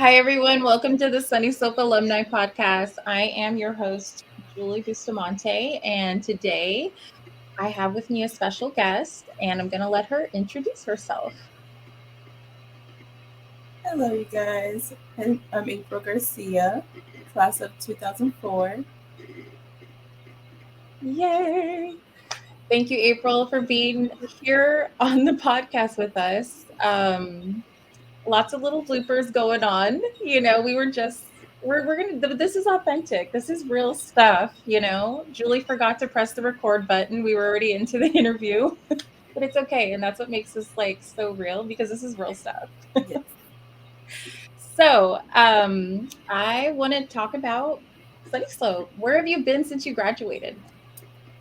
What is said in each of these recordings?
Hi, everyone. Welcome to the Sunnyslope Alumni podcast. I am your host, Julie Bustamante, and today I have with me a special guest, and I'm going to let her introduce herself. Hello, you guys. I'm Apryl Garcia, class of 2004. Yay! Thank you, April, for being here on the podcast with us. Lots of little bloopers going on. We were just we're gonna. This is authentic. This is real stuff. Julie forgot to press the record button. We were already into the interview, but it's okay, and that's what makes this like so real because this is real stuff. Yes. So, I want to talk about Sunny Slope. Where have you been since you graduated?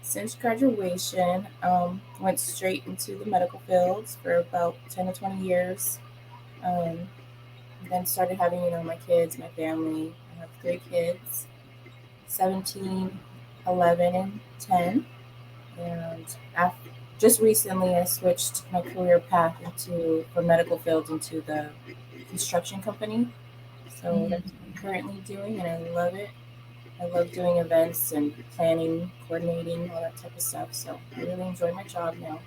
Since graduation, went straight into the medical fields for about 10 to 20 years. Um, then started having, my kids, my family. I have three kids, 17, 11, and 10. And just recently, I switched my career path from medical fields into the construction company. So that's what I'm currently doing, and I love it. I love doing events and planning, coordinating, all that type of stuff. So I really enjoy my job now.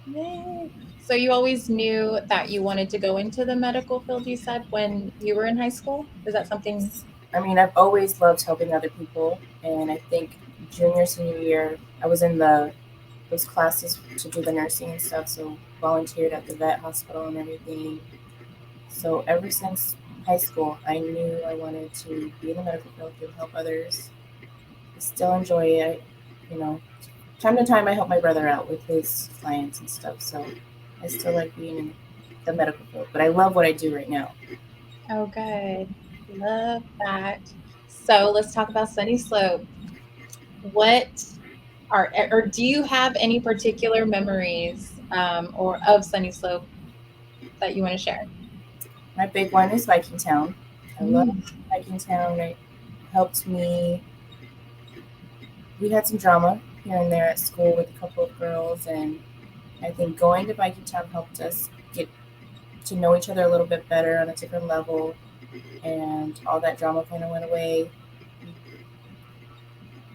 Yay. So you always knew that you wanted to go into the medical field, you said, when you were in high school? Is that something? I mean, I've always loved helping other people, and I think junior, senior year, I was in those classes to do the nursing and stuff. So volunteered at the vet hospital and everything. So ever since high school, I knew I wanted to be in the medical field and help others. I still enjoy it. You know, time to time, I help my brother out with his clients and stuff. So I still like being in the medical field, but I love what I do right now. Oh, good. Love that. So let's talk about Sunny Slope. What or do you have any particular memories or of Sunny Slope that you want to share? My big one is Viking Town. I love Mm. Viking Town. It helped me. We had some drama here and there at school with a couple of girls, and I think going to Viking Town helped us get to know each other a little bit better on a different level, and all that drama kind of went away.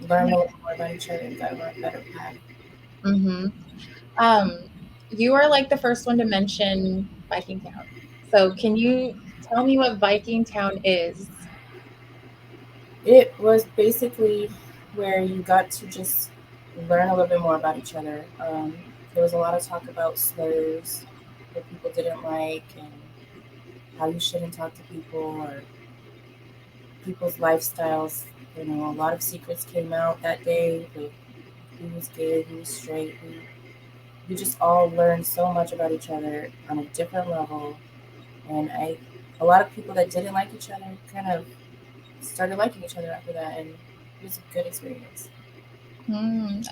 We learned a little more about each other and got on a better path. Mm-hmm. Um, you are like the first one to mention Viking Town. So can you tell me what Viking Town is? It was basically where you got to just learn a little bit more about each other. There was a lot of talk about slurs that people didn't like and how you shouldn't talk to people or people's lifestyles. A lot of secrets came out that day with who was gay, who was straight. We just all learned so much about each other on a different level. And a lot of people that didn't like each other kind of started liking each other after that, and it was a good experience.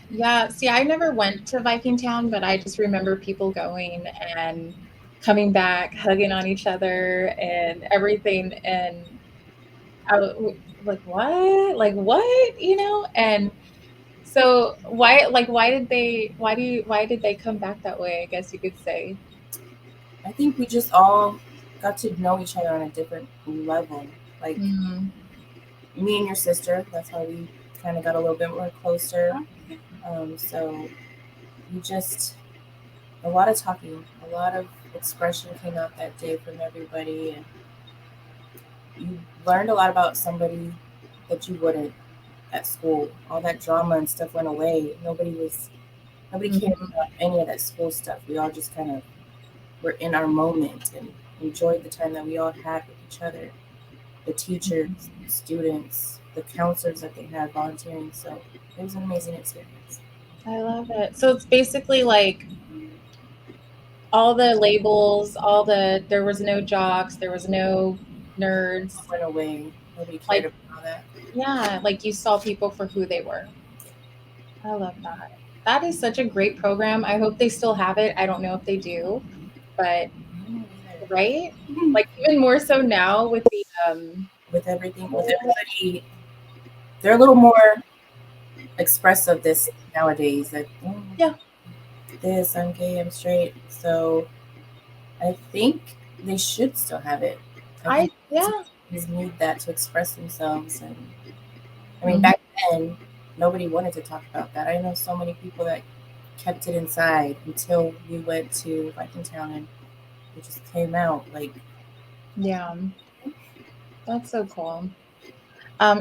Yeah, see, I never went to Viking Town, but I just remember people going and coming back, hugging on each other and everything. And like, what? Like, what? And so why did they come back that way? I guess you could say. I think we just all got to know each other on a different level. Like Mm. me and your sister, that's how we kind of got a little bit more closer. So we just, a lot of talking, a lot of expression came out that day from everybody. And you learned a lot about somebody that you wouldn't at school. All that drama and stuff went away. Nobody cared Mhm. about any of that school stuff. We all just kind of were in our moment and enjoyed the time that we all had with each other. The teachers, the students, the counselors that they had volunteering. So it was an amazing experience. I love it. So it's basically like all the labels, there was no jocks, there was no nerds. Went away. Nobody cared Like, about all that. yeah, like you saw people for who they were. I love that. That is such a great program. I hope they still have it. I don't know if they do, but right? Like even more so now with the With everything, with everybody, they're a little more expressive this nowadays. Like, yeah. this, I'm gay, I'm straight. So I think they should still have it. I think Yeah. kids need that to express themselves. And I mean, Mhm. back then, nobody wanted to talk about that. I know so many people that kept it inside until we went to Viking Town and it just came out. Like, Yeah. That's so cool.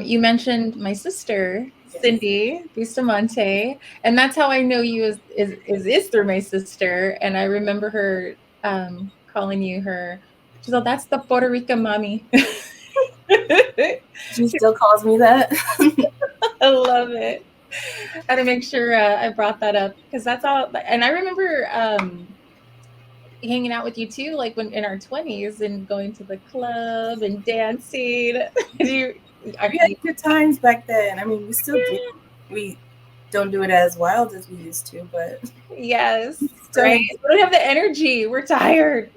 You mentioned my sister, yes, Cindy Bustamante, and that's how I know you is through my sister. And I remember her calling you her. She's like, "That's the Puerto Rican mommy." she still calls me that. I love it. I had to make sure I brought that up because that's all. And I remember hanging out with you too, like when in our 20s and going to the club and dancing. you, We had good times back then. I mean, we still do. We don't do it as wild as we used to, but yes, still right. have We don't have the energy. We're tired.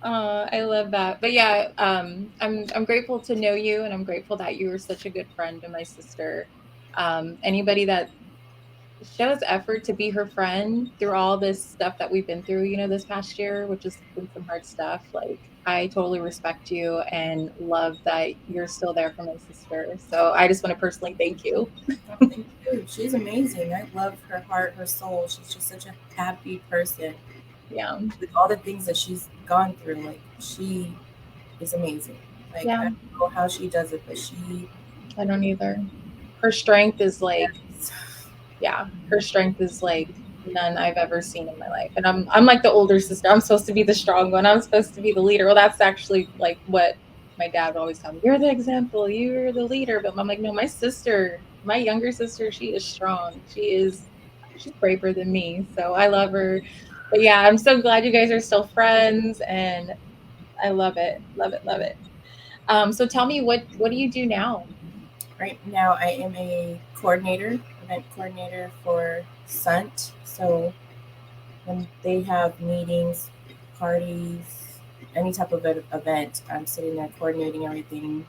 I love that. But yeah, I'm grateful to know you, and I'm grateful that you were such a good friend to my sister. Anybody that shows effort to be her friend through all this stuff that we've been through, this past year, which has been some hard stuff. Like, I totally respect you and love that you're still there for my sister. So I just want to personally thank you. Oh, thank you. She's amazing. I love her heart, her soul. She's just such a happy person. Yeah. With all the things that she's gone through, like she is amazing. Like I Yeah. don't know how she does it, but she I don't either. Her strength is like, yes. yeah, her strength is like none I've ever seen in my life. And I'm like the older sister. I'm supposed to be the strong one. I'm supposed to be the leader. Well, that's actually like what my dad would always tell me. You're the example. You're the leader. But I'm like, no, my sister, my younger sister, she is strong. She's braver than me. So I love her. But yeah, I'm so glad you guys are still friends, and I love it. Love it. Love it. So tell me, what do you do now? Right now I am a coordinator, event coordinator for SUNT. So when they have meetings, parties, any type of event, I'm sitting there coordinating everything,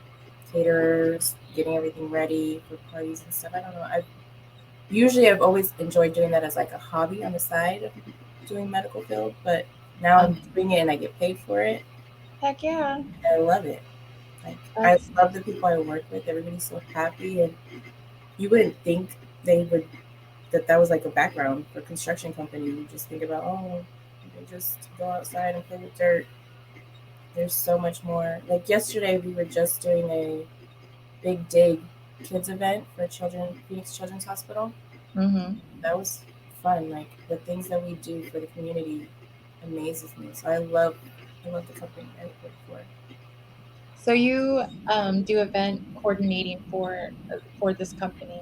caterers, getting everything ready for parties and stuff. I don't know. I've always enjoyed doing that as like a hobby on the side of doing medical field, but now Um, I'm doing it and I get paid for it. Heck yeah. And I love it. Like I That's love the people I work with. Everybody's so happy, and you wouldn't think they would that was like a background for a construction company. You just think about, oh, they just go outside and play with dirt. There's so much more. Like yesterday, we were just doing a big dig kids event for Phoenix Children's Hospital. mm-hmm. That was fun. Like the things that we do for the community amazes me. So I love the company I work for. So you do event coordinating for this company.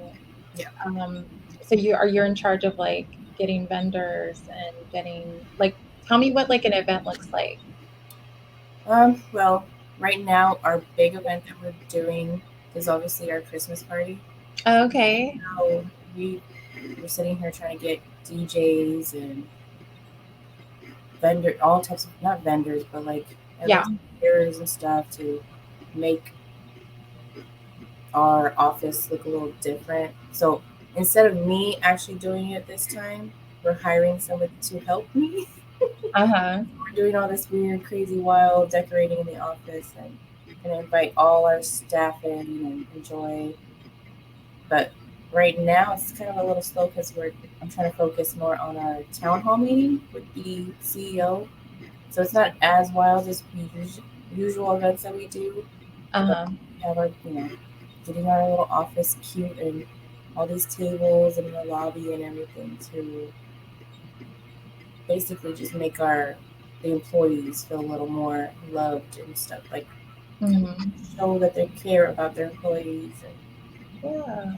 Yeah. Um, so you're in charge of like getting vendors and getting like tell me what like an event looks like. Well, right now our big event that we're doing is obviously our Christmas party. Okay. So we're sitting here trying to get DJs and all types of not vendors, but like Yeah. event caterers and stuff to make our office look a little different. So instead of me actually doing it this time, we're hiring somebody to help me. Uh-huh. We're doing all this weird, crazy, wild decorating in the office and gonna invite all our staff in and enjoy. But right now it's kind of a little slow because I'm trying to focus more on our town hall meeting with the CEO. So it's not as wild as usual events that we do, but Uh-huh. we have our, getting our little office cute and all these tables in the lobby and everything to basically just make the employees feel a little more loved and stuff, like Hmm. show that they care about their employees. And Yeah.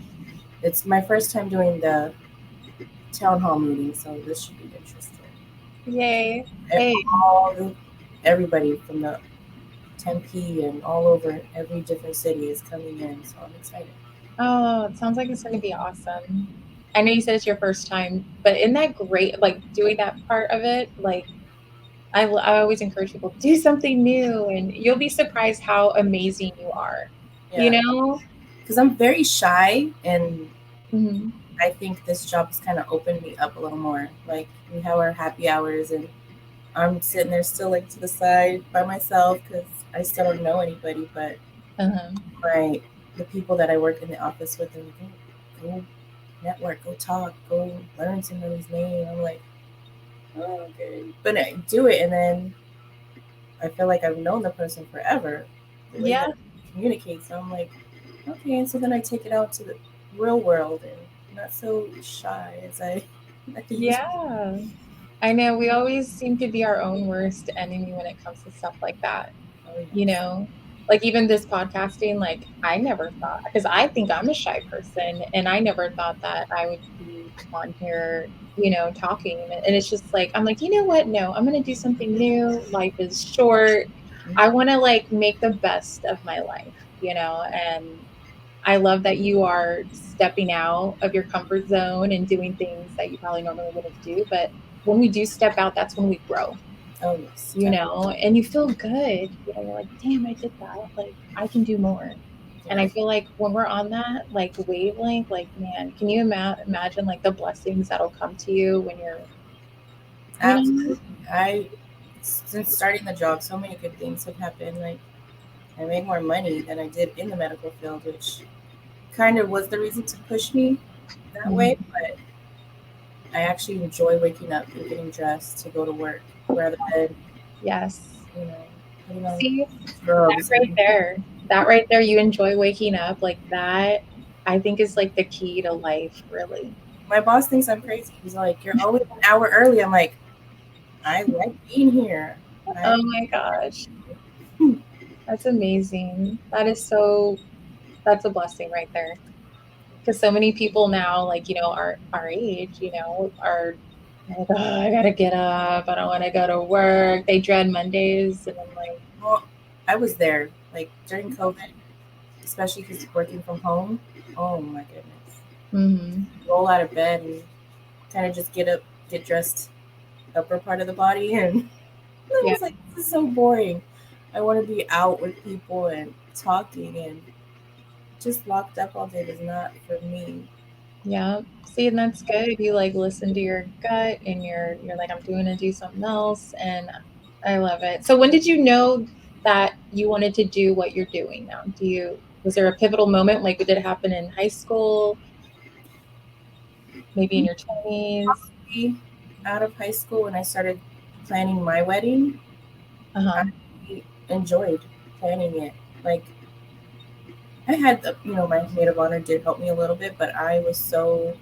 it's my first time doing the town hall meeting, so this should be interesting. Yay. And Hey. everybody from the Tempe and all over every different city is coming in, so I'm excited. Oh, it sounds like it's going to be awesome. I know you said it's your first time, but isn't that great? Like doing that part of it, like I always encourage people do something new, and you'll be surprised how amazing you are. You Yeah, know? because I'm very shy, and Mhm. I think this job has kind of opened me up a little more. Like we have our happy hours, and I'm sitting there still like to the side by myself because I still don't know anybody. But Uh-huh. my the people that I work in the office with, they're like, go network, go talk, go learn somebody's name. I'm like, oh, okay, but I do it, and then I feel like I've known the person forever, the way Yeah. that I communicate. So I'm like, okay, and so then I take it out to the real world and not so shy as I used to. Yeah. I know we always seem to be our own worst enemy when it comes to stuff like that. Oh You yes. know, like even this podcasting, like I never thought, because I think I'm a shy person and I never thought that I would be on here, talking. And it's just like, I'm like, you know what? No, I'm going to do something new. Life is short. I want to like make the best of my life, and I love that you are stepping out of your comfort zone and doing things that you probably normally wouldn't do. But when we do step out, that's when we grow, Oh yes, definitely. and you feel good. You're like, damn, I did that. Like, I can do more. And Yeah, I feel like when we're on that like wavelength, like, man, can you imagine like the blessings that'll come to you when you're, you know? absolutely. I since starting the job, so many good things have happened. Like I made more money than I did in the medical field, which kind of was the reason to push me that way. Mhm. But I actually enjoy waking up and getting dressed to go to work rather than, Yes. you know, putting on See, that scrubs. right And there, that right there, you enjoy waking up like that. I think is like the key to life, really. my boss thinks I'm crazy. He's like, "You're always an hour early." I'm like, "I like being here. Oh I my gosh, hmm, that's amazing. That's a blessing right there. Because so many people now, like, our age, are like, oh, I gotta get up. I don't want to go to work. They dread Mondays. And I'm like, well, I was there like during COVID, especially because working from home. Oh my goodness, mm-hmm. roll out of bed and kind of just get up, get dressed, upper part of the body, and I Yeah, was like, this is so boring. I want to be out with people and talking, and just locked up all day was not for me. yeah. See, and that's good. You like listen to your gut and you're like, I'm doing to do something else. And I love it. So when did you know that you wanted to do what you're doing now? Was there a pivotal moment? Like, did it happen in high school? Maybe in your 20s? Out of high school, when I started planning my wedding, Uh-huh. I enjoyed planning it. Like I had, my maid of honor did help me a little bit, but I was so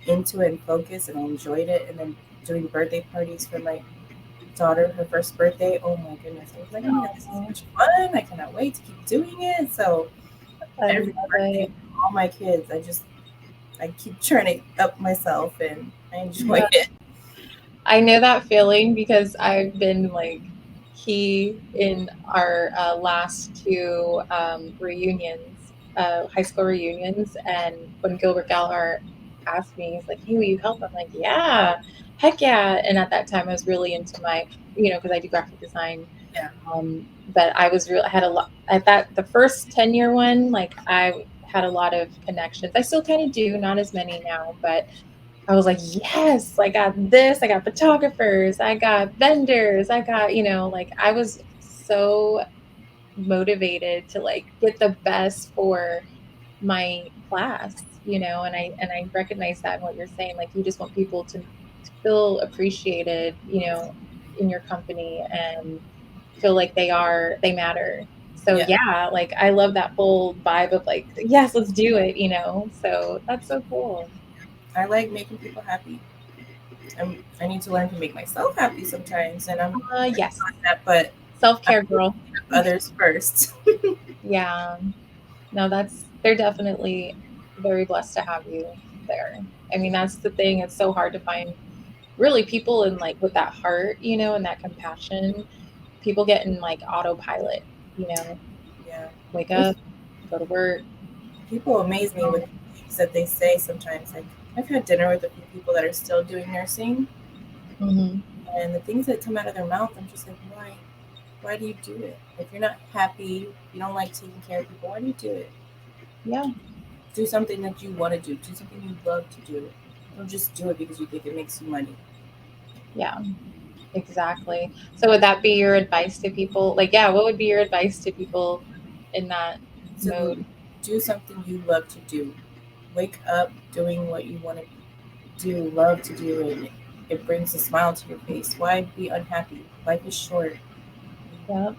into it and focused, and I enjoyed it. And then doing birthday parties for my daughter, her first birthday. Oh my goodness! I was like, oh my god, this is so Oh, much fun! I cannot wait to keep doing it. So I every love birthday, it. all my kids, I keep turning up myself, and I enjoy Yeah. it. I know that feeling because I've been like key in our last two reunions, high school reunions. And when Gilbert Gallagher asked me, he's like, "Hey, will you help?" I'm like, "Yeah, heck yeah!" And at that time, I was really into my, because I do graphic design. Yeah, But I had a lot at that the first 10-year one. Like I had a lot of connections. I still kind of do, not as many now, but I was like, yes, I got this. I got photographers. I got vendors. I got, like I was so motivated to like get the best for my class, and I recognize that in what you're saying. Like you just want people to feel appreciated, in your company and feel like they matter. So yeah. yeah, like I love that whole vibe of like, yes, let's do it, So that's so cool. I like making people happy. I need to learn to make myself happy sometimes, and I'm Yes. on that. But I Self-care, girl. think of others first. Yeah. No, they're definitely very blessed to have you there. I mean, that's the thing. It's so hard to find really people in like with that heart, and that compassion. People get in like autopilot, you know, Yeah, wake there's up, go to work. people amaze me with things that they say sometimes. Like I've had dinner with a few people that are still doing nursing, Hmm. and the things that come out of their mouth, I'm just like, why? Why do you do it? If you're not happy, you don't like taking care of people, why do you do it? Yeah. Do something that you want to do. Do something you love to do. Don't just do it because you think it makes you money. Yeah. Exactly. So would that be your advice to people? Like, yeah, what would be your advice to people in that To mode? do something you love to do. Wake up doing what you want to do, love to do, and it brings a smile to your face. Why be unhappy? Life is short. Yep,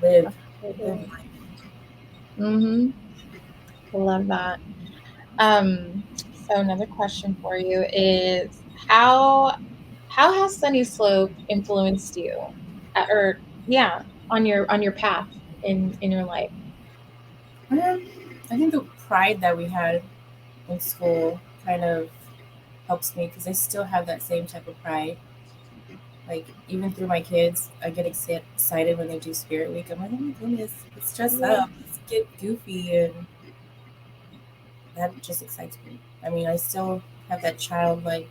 Live, live absolutely. life. Mm-hmm. I love that. So another question for you is how has Sunny Slope influenced you? Or yeah, on your path in your life? Um, I think the pride that we had in school kind of helps me because I still have that same type of pride. Like even through my kids, I get excited when they do Spirit Week. I'm like, oh my goodness, let's dress Yeah. up, let's get goofy, and that just excites me. I mean, I still have that childlike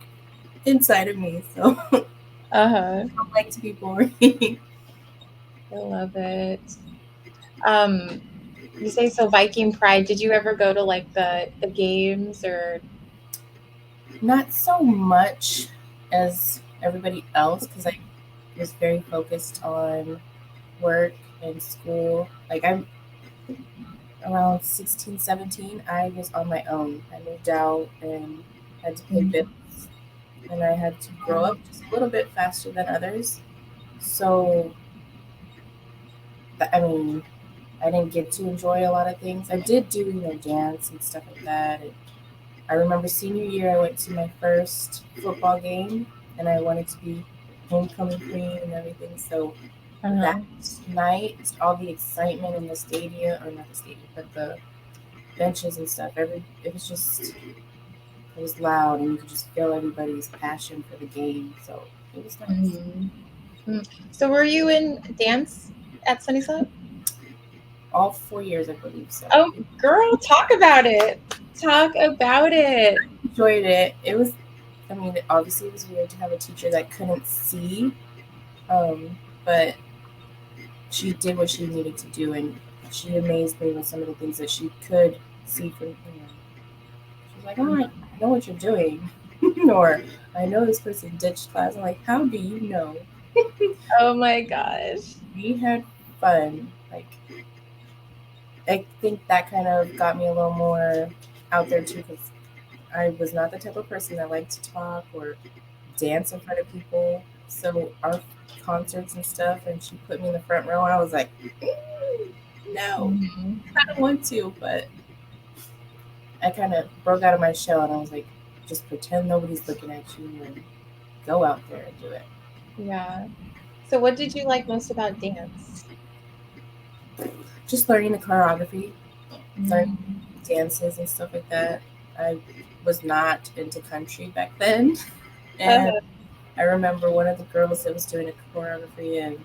inside of me, so I Uh-huh. don't like to be boring. I love it. Um, you say so Viking Pride. Did you ever go to like the games or Not so much as everybody else because I was very focused on work and school. Like I'm around 16, 17, I was on my own. I moved out and had to pay bills, and I had to grow up just a little bit faster than others. So, I mean, I didn't get to enjoy a lot of things. I did do, dance and stuff like that. And I remember senior year, I went to my first football game, and I wanted to be homecoming queen and everything. So that uh-huh. night, all the excitement in the stadium, or not the stadium, but the benches and stuff. It was just it was loud, and you could just feel everybody's passion for the game. So it was nice. Mhm. Mm. So were you in dance at Sunnyslope? All 4 years, I believe. So Oh, girl, talk about it. Talk about it. enjoyed it. It was. I mean, obviously, it was weird to have a teacher that couldn't see, but she did what she needed to do, and she amazed me with some of the things that she could see from. She's like, "Oh, I know what you're doing," or "I know this person ditched class." I'm like, "How do you know?" Oh my gosh. We had fun. Like I think that kind of got me a little more out there too, because I was not the type of person that liked to talk or dance in front of people. So our concerts and stuff, and she put me in the front row, and I was like, no, Mhm. I don't want to, but I kind of broke out of my shell, and I was like, just pretend nobody's looking at you and go out there and do it. Yeah. So what did you like most about dance? Just learning the choreography, learning Mhm. dances and stuff like that. I was not into country back then, and Uh, I remember one of the girls that was doing a choreography,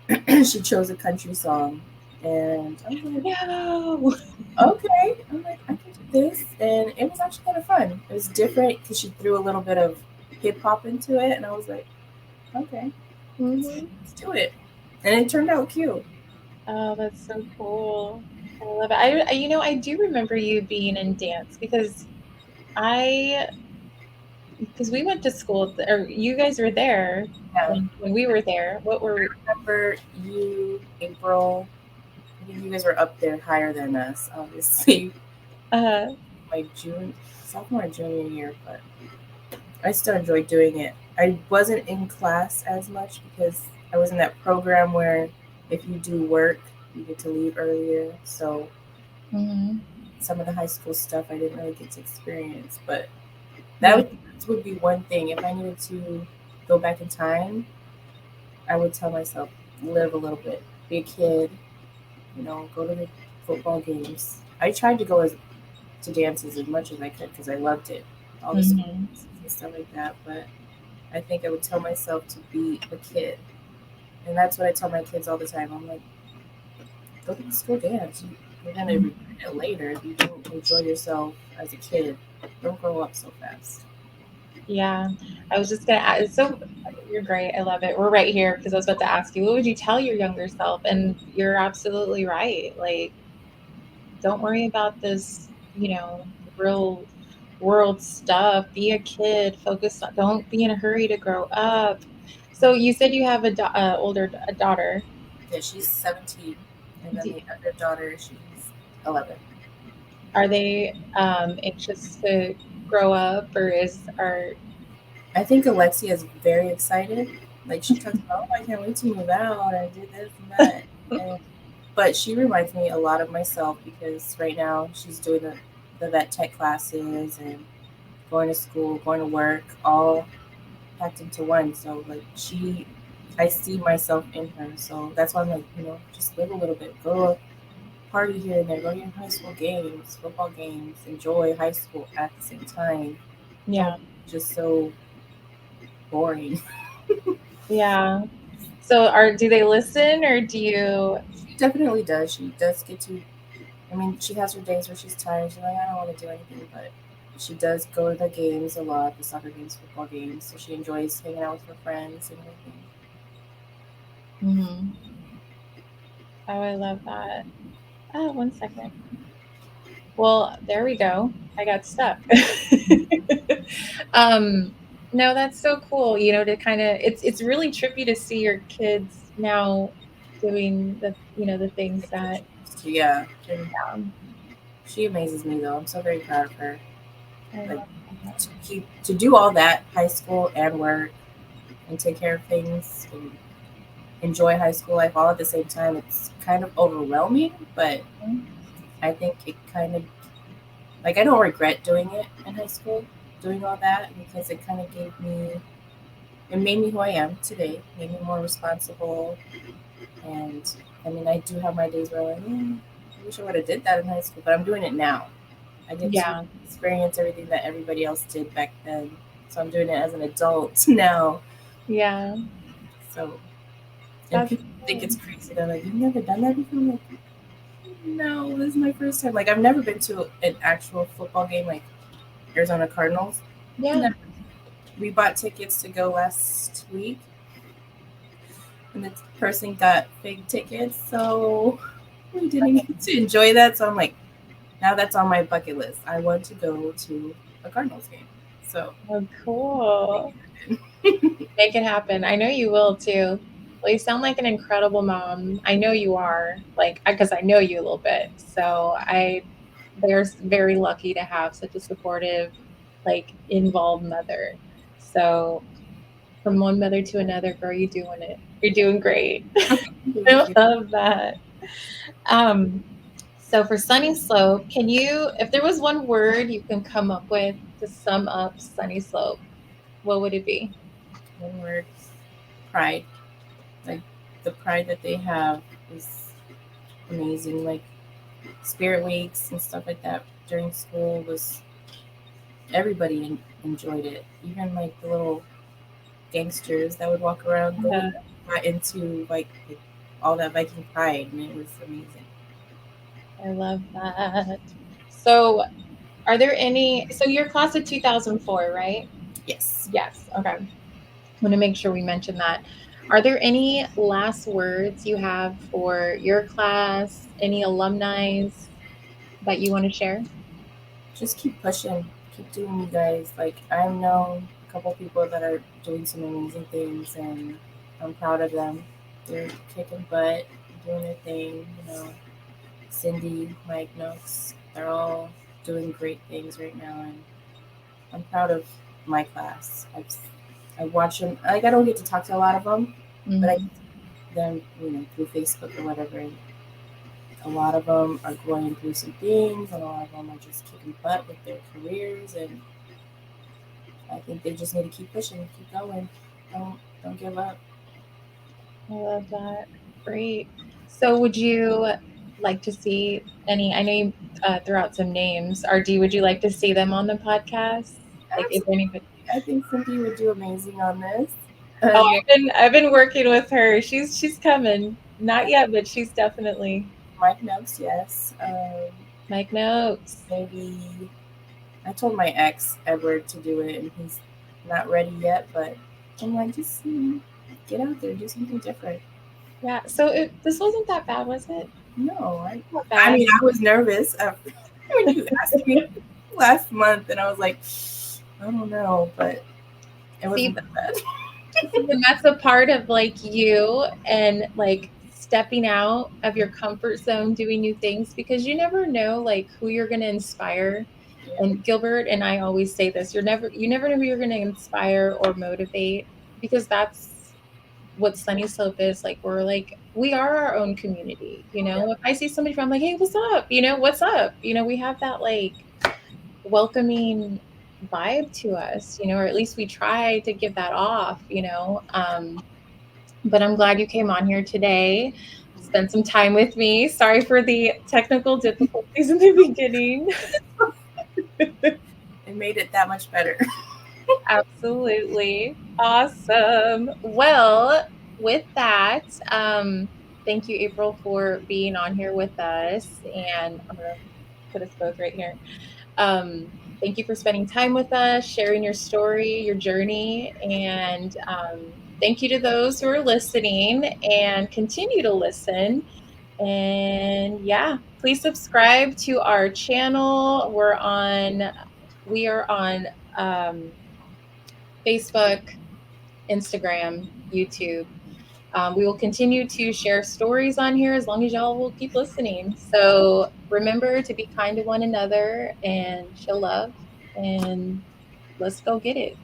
and she chose a country song, and I was like, no. okay, I'm like, I can do this, and it was actually kind of fun. It was different because she threw a little bit of hip hop into it, and I was like, okay, Mhm. let's do it, and it turned out cute. Oh, that's so cool. I love it. I do remember you being in dance I, because we went to school, or you guys were there Yeah, when we were there. What were we? I remember you, April. I think you guys were up there higher than us, obviously. Uh, My sophomore and junior year, but I still enjoyed doing it. I wasn't in class as much because I was in that program where if you do work, you get to leave earlier. So mhm. some of the high school stuff I didn't really get to experience, but Yeah. that would be one thing. If I needed to go back in time, I would tell myself live a little bit, be a kid, go to the football games. I tried to go to dances as much as I could because I loved it, all the school Mhm. dances and stuff like that. But I think I would tell myself to be a kid. And that's what I tell my kids all the time. I'm like, go to the school dance. You're going to regret it later if you don't enjoy yourself as a kid. Don't grow up so fast. Yeah. I was just gonna ask, so you're great. I love it. We're right here because I was about to ask you, what would you tell your younger self? And you're absolutely right. Like, don't worry about this, real world stuff. Be a kid. Focus on, don't be in a hurry to grow up. So you said you have a daughter. Yeah, she's 17, and then Do, the other daughter, she's 11. are they anxious to grow up, or are I think Alexia is very excited. Like she talks about, oh, I can't wait to move out. I did this and that. And, but she reminds me a lot of myself because right now she's doing the vet tech classes and going to school, going to work, all packed into one. So like I see myself in her. So that's why I'm like, just live a little bit, go party here and there, go to your high school games, football games, enjoy high school at the same time. yeah, Don't just so boring. yeah. So do they listen, or do you? She definitely does. She does get to. I mean, she has her days where she's tired. She's like, I don't want to do anything, but she does go to the games a lot, the soccer games, football games. So she enjoys hanging out with her friends and everything. Mhm. Oh, I love that. Oh, 1 second. Well, there we go. I got stuck. um, no, that's so cool. To kind of it's really trippy to see your kids now doing the things that. Yeah, and um, she amazes me though. I'm so very proud of her. I Like love that. to do all that, high school and work, and take care of things and enjoy high school life all at the same time. It's kind of overwhelming, but I think it kind of like I don't regret doing it in high school, doing all that because it kind of it made me who I am today, made me more responsible. And I mean, I do have my days where I'm like, I wish I would have did that in high school, but I'm doing it now. I get to Yeah, experience everything that everybody else did back then. So I'm doing it as an adult now. yeah, So, and that's people think cool. it's crazy. They're like, you've never done that before? I'm like, no, this is my first time. Like, I've never been to an actual football game, like Arizona Cardinals. Yeah, Never. We bought tickets to go last week, and the person got fake tickets, so we didn't get to enjoy that. So I'm like, now that's on my bucket list. I want to go to a Cardinals game. So oh, cool. Make it happen. I know you will too. Well, you sound like an incredible mom. I know you are, like, because I know you a little bit. So they're very lucky to have such a supportive, like, involved mother. So from one mother to another, girl, you doing it. You're doing great. thank I you. love that. Um, so for Sunny Slope, if there was one word you can come up with to sum up Sunny Slope, what would it be? One word, pride. Like the pride that they have is amazing. Like spirit weeks and stuff like that during school was everybody enjoyed it. Even like the little gangsters that would walk around, Uh, they got into like all that Viking pride, and it was amazing. I love that. So, are there any? So, you're class of 2004, right? Yes. Yes. Okay. I want to make sure we mention that. Are there any last words you have for your class? Any alumni that you want to share? Just keep pushing, keep doing you guys. Like I know a couple people that are doing some amazing things, and I'm proud of them. They're kicking butt, doing their thing. Cindy, Mike Noakes, they're all doing great things right now, and I'm proud of my class. I watch them. Like I don't get to talk to a lot of them, but I Mhm. get to see them, through Facebook or whatever. And a lot of them are going through some things, and a lot of them are just kicking butt with their careers. And I think they just need to keep pushing, keep going. Don't give up. I love that. Great. So, would you like to see any? I know you threw out some names. Would you like to see them on the podcast? Like, if Absolutely, anybody. I think Cindy would do amazing on this. Oh, And then I've been working with her. She's coming. Not yet, but she's definitely. Mike Noakes, yes. Mike Notes. Maybe I told my ex Edward to do it, and he's not ready yet. But I'm like, just get out there, do something different. Yeah. So this wasn't that bad, was it? No, Not I bad. mean, I was nervous when you asked me last month, and I was like, I don't know, but it See, wasn't that bad. And that's a part of like you and like stepping out of your comfort zone, doing new things because you never know like who you're going to inspire. Yeah, And Gilbert and I always say this, you never know who you're going to inspire or motivate because that's what Sunny Slope is. Like we are our own community, you yeah, know. If I see somebody from like, hey, what's up? You know, what's up? You know, we have that like welcoming vibe to us, you know, or at least we try to give that off, you know. But I'm glad you came on here today, spent some time with me. Sorry for the technical difficulties in the beginning. it made it that much better. Absolutely. Awesome. Well, with that, thank you, April, for being on here with us. And I'm going to put us both right here. Um, Thank you for spending time with us, sharing your story, your journey, and thank you to those who are listening and continue to listen. And yeah, please subscribe to our channel. We are on Facebook, Instagram, YouTube. We will continue to share stories on here as long as y'all will keep listening. So remember to be kind to one another and show love. And let's go get it.